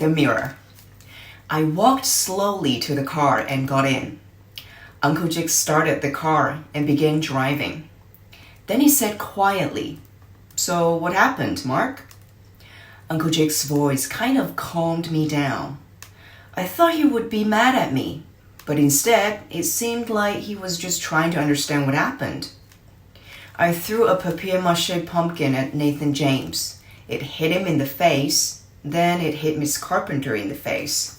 The mirror. I walked slowly to the car and got in. Uncle Jake started the car and began driving. Then he said quietly, "So what happened, Marc?" Uncle Jake's voice kind of calmed me down. I thought he would be mad at me, but instead it seemed like he was just trying to understand what happened. I threw a papier-mâché pumpkin at Nathan James. It hit him in the face, then it hit Miss Carpenter in the face.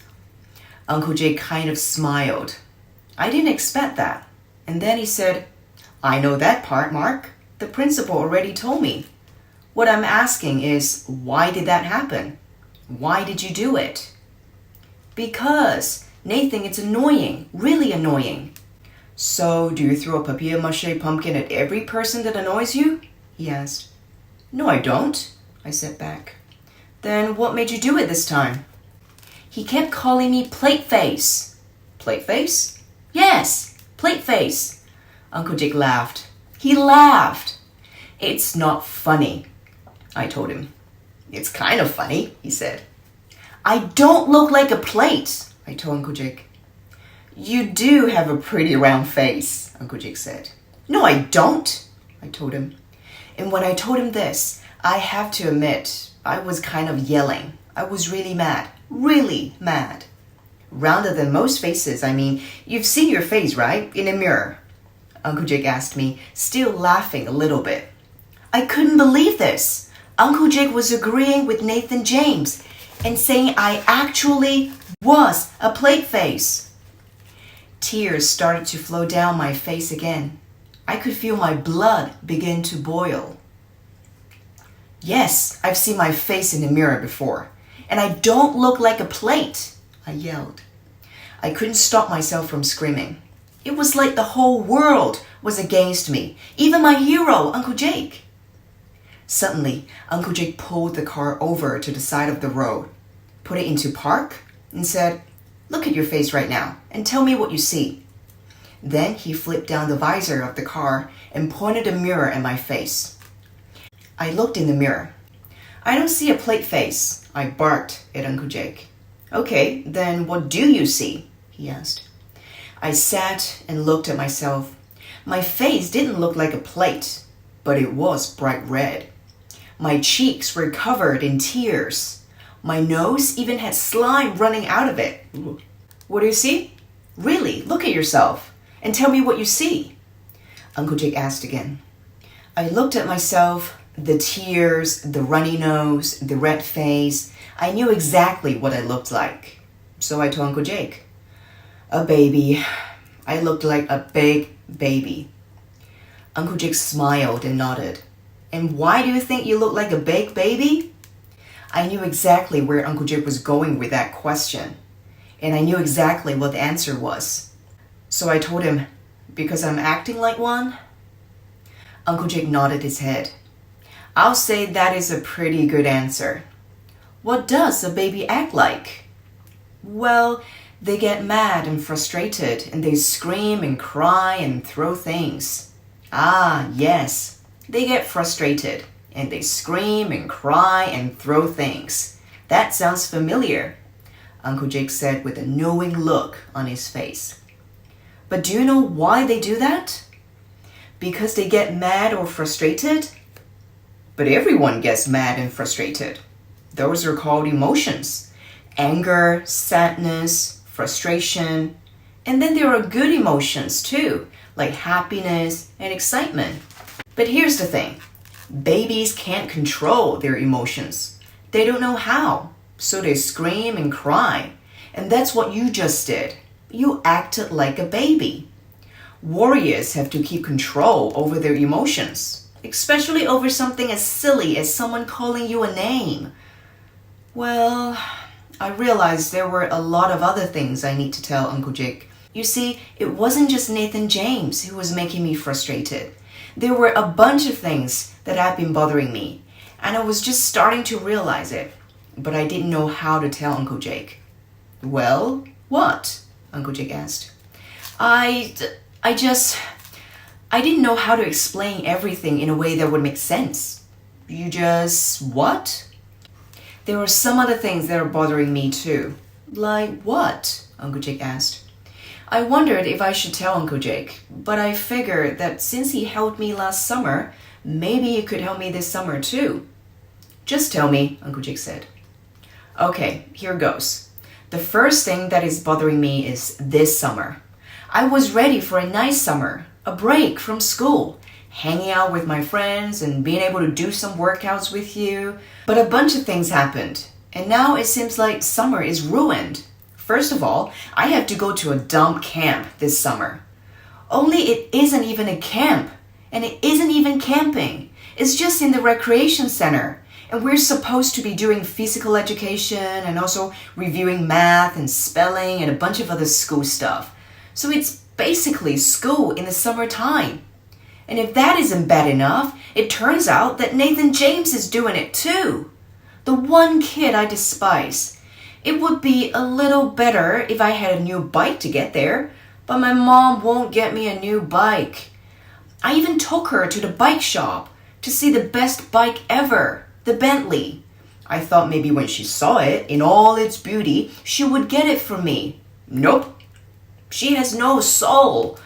Uncle Jake kind of smiled. I didn't expect that. And then he said, "I know that part, Marc. The principal already told me. What I'm asking is, why did that happen? Why did you do it?" "Because, Nathan, it's annoying, really annoying." "So, do you throw a papier-mâché pumpkin at every person that annoys you?" he asked. "No, I don't," I said back. "Then what made you do it this time?" "He kept calling me plate face." "Plate face?" "Yes, plate face." Uncle Jake laughed. He laughed. "It's not funny," I told him. "It's kind of funny," he said. "I don't look like a plate," I told Uncle Jake. "You do have a pretty round face," Uncle Jake said. "No, I don't," I told him. And when I told him this, I have to admit, I was kind of yelling. I was really mad. Really mad. Rounder than most faces. I mean, you've seen your face, right? In a mirror. Uncle Jake asked me, still laughing a little bit. I couldn't believe this. Uncle Jake was agreeing with Nathan James and saying I actually was a plate face. Tears started to flow down my face again. I could feel my blood begin to boil. "Yes, I've seen my face in the mirror before. And I don't look like a plate," I yelled. I couldn't stop myself from screaming. It was like the whole world was against me, even my hero, Uncle Jake. Suddenly, Uncle Jake pulled the car over to the side of the road, put it into park, and said, "Look at your face right now and tell me what you see." Then he flipped down the visor of the car and pointed a mirror at my face. I looked in the mirror. "I don't see a plate face," I barked at Uncle Jake. "Okay, then what do you see?" he asked. I sat and looked at myself. My face didn't look like a plate, but it was bright red. My cheeks were covered in tears. My nose even had slime running out of it. "What do you see? Really, look at yourself and tell me what you see," Uncle Jake asked again. I looked at myself, the tears, the runny nose, the red face. I knew exactly what I looked like. So I told Uncle Jake, "A baby. I looked like a big baby." Uncle Jake smiled and nodded. "And why do you think you look like a big baby?" I knew exactly where Uncle Jake was going with that question. And I knew exactly what the answer was. So I told him, "Because I'm acting like one?" Uncle Jake nodded his head. "I'll say that is a pretty good answer." "What does a baby act like?" "Well, they get mad and frustrated, and they scream and cry and throw things." "Ah, yes, they get frustrated, and they scream and cry and throw things. That sounds familiar," Uncle Jake said with a knowing look on his face. "But do you know why they do that? Because they get mad or frustrated?" "But everyone gets mad and frustrated. Those are called emotions. Anger, sadness, frustration. And then there are good emotions too, like happiness and excitement. But here's the thing. Babies can't control their emotions. They don't know how, so they scream and cry. And that's what you just did. You acted like a baby. Warriors have to keep control over their emotions, especially over something as silly as someone calling you a name." Well, I realized there were a lot of other things I need to tell Uncle Jake. You see, it wasn't just Nathan James who was making me frustrated. There were a bunch of things that had been bothering me, and I was just starting to realize it, but I didn't know how to tell Uncle Jake. "Well, what?" Uncle Jake asked. I didn't know how to explain everything in a way that would make sense." "You just what?" There are some other things that are bothering me too. Like what? Uncle Jake asked. I wondered if I should tell Uncle Jake, but I figured that since he helped me last summer, maybe he could help me this summer too. Just tell me, Uncle Jake said. Okay, here goes. The first thing that is bothering me is this summer. I was ready for a nice summer, a break from school, hanging out with my friends and being able to do some workouts with you. But a bunch of things happened, and now it seems like summer is ruined. First of all, I have to go to a dump camp this summer. Only it isn't even a camp, and it isn't even camping. It's just in the recreation center, and we're supposed to be doing physical education and also reviewing math and spelling and a bunch of other school stuff. So it's basically school in the summertime. And if that isn't bad enough, it turns out that Nathan James is doing it too. The one kid I despise. It would be a little better if I had a new bike to get there, but my mom won't get me a new bike. I even took her to the bike shop to see the best bike ever, the Bentley. I thought maybe when she saw it in all its beauty, she would get it for me. Nope. She has no soul.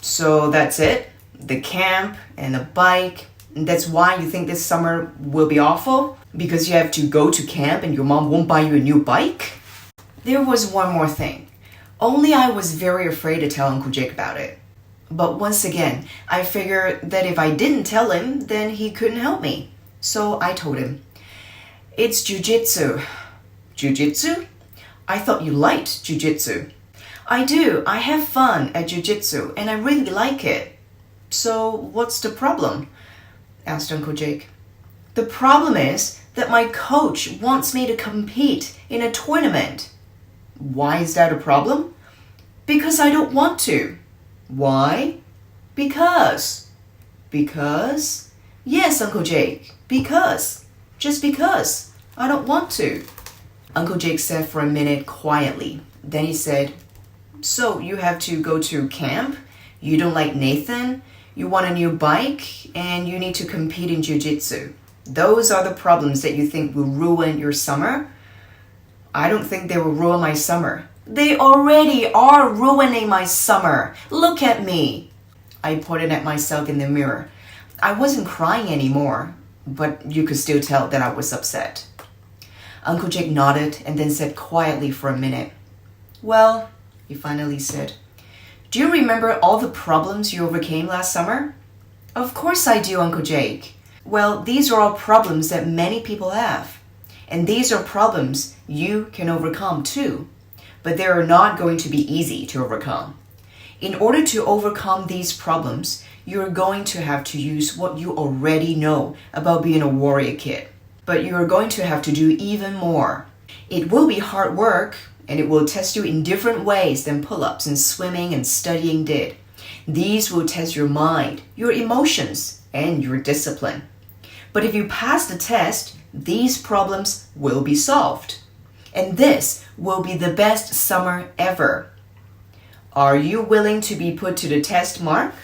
So that's it. The camp and the bike. And that's why you think this summer will be awful? Because you have to go to camp and your mom won't buy you a new bike? There was one more thing. Only I was very afraid to tell Uncle Jake about it. But once again, I figured that if I didn't tell him, then he couldn't help me. So I told him. It's jujitsu. Jujitsu? I thought you liked jujitsu. I do. I have fun at jujitsu and I really like it. So what's the problem? Asked Uncle Jake. The problem is that my coach wants me to compete in a tournament. Why is that a problem? Because I don't want to. Why? Because. Because? Yes, Uncle Jake. Because. Just because. I don't want to. Uncle Jake said for a minute quietly. Then he said, so you have to go to camp? You don't like Nathan? You want a new bike? And you need to compete in jiu-jitsu. Those are the problems that you think will ruin your summer? I don't think they will ruin my summer. They already are ruining my summer. Look at me. I pointed at myself in the mirror. I wasn't crying anymore, but you could still tell that I was upset. Uncle Jake nodded and then said quietly for a minute, well, he finally said, do you remember all the problems you overcame last summer? Of course I do, Uncle Jake. Well, these are all problems that many people have. And these are problems you can overcome too. But they are not going to be easy to overcome. In order to overcome these problems, you're going to have to use what you already know about being a warrior kid. But you're going to have to do even more. It will be hard work, and it will test you in different ways than pull-ups and swimming and studying did. These will test your mind, your emotions, and your discipline. But if you pass the test, these problems will be solved. And this will be the best summer ever. Are you willing to be put to the test, Mark?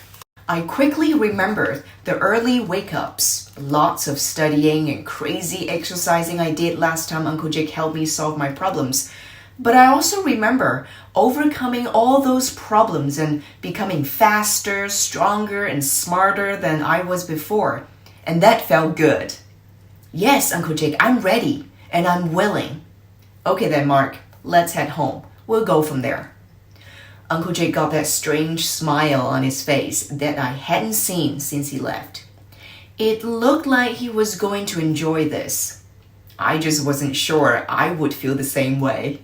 I quickly remembered the early wake-ups, lots of studying and crazy exercising I did last time Uncle Jake helped me solve my problems. But I also remember overcoming all those problems and becoming faster, stronger, and smarter than I was before. And that felt good. Yes, Uncle Jake, I'm ready and I'm willing. Okay then, Mark, let's head home. We'll go from there. Uncle Jake got that strange smile on his face that I hadn't seen since he left. It looked like he was going to enjoy this. I just wasn't sure I would feel the same way.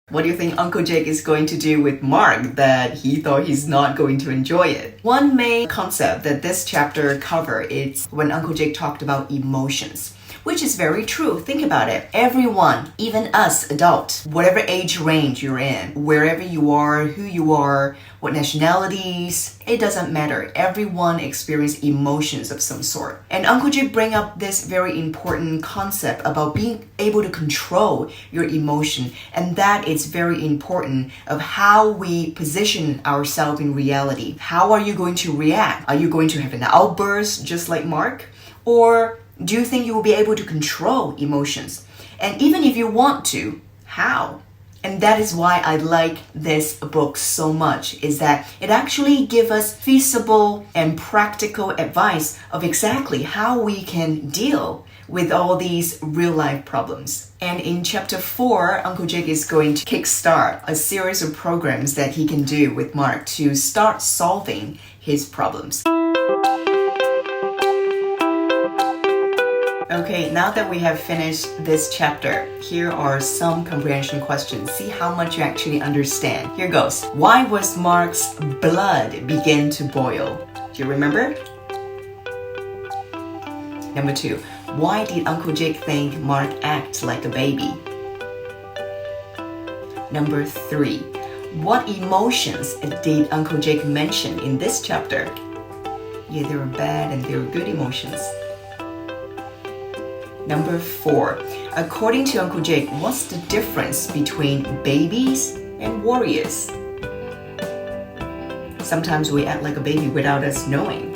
What do you think Uncle Jake is going to do with Mark that he thought he's not going to enjoy it? One main concept that this chapter covers is when Uncle Jake talked about emotions. which is very true. Think about it. Everyone, even us adults, whatever age range you're in, wherever you are, who you are, what nationalities, it doesn't matter. Everyone experiences emotions of some sort. And Uncle Jake bring up this very important concept about being able to control your emotion, and that is very important of how we position ourselves in reality. How are you going to react? Are you going to have an outburst just like Marc? Or do you think you will be able to control emotions? And even if you want to, how? And that is why I like this book so much, is that it actually gives us feasible and practical advice of exactly how we can deal with all these real life problems. And in chapter 4, Uncle Jake is going to kickstart a series of programs that he can do with Marc to start solving his problems. Okay, now that we have finished this chapter, here are some comprehension questions. See how much you actually understand. Here goes. Why was Marc's blood begin to boil? Do you remember? Number 2. Why did Uncle Jake think Marc acted like a baby? Number 3. What emotions did Uncle Jake mention in this chapter? Yeah, there were bad and there were good emotions. Number 4. According to Uncle Jake, what's the difference between babies and warriors? Sometimes we act like a baby without us knowing.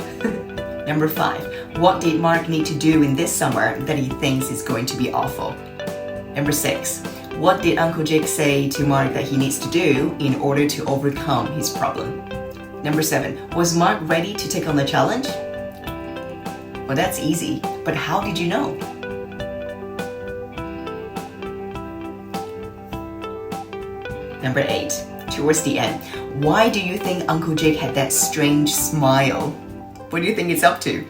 Number 5. What did Marc need to do in this summer that he thinks is going to be awful? Number 6. What did Uncle Jake say to Marc that he needs to do in order to overcome his problem? Number 7. Was Marc ready to take on the challenge? Well, that's easy, but how did you know? Number 8, towards the end, why do you think Uncle Jake had that strange smile? What do you think it's up to?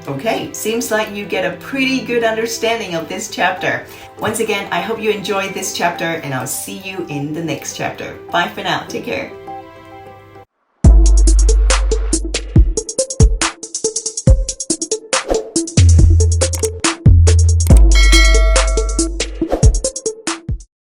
Okay, seems like you get a pretty good understanding of this chapter. Once again, I hope you enjoyed this chapter and I'll see you in the next chapter. Bye for now. Take care.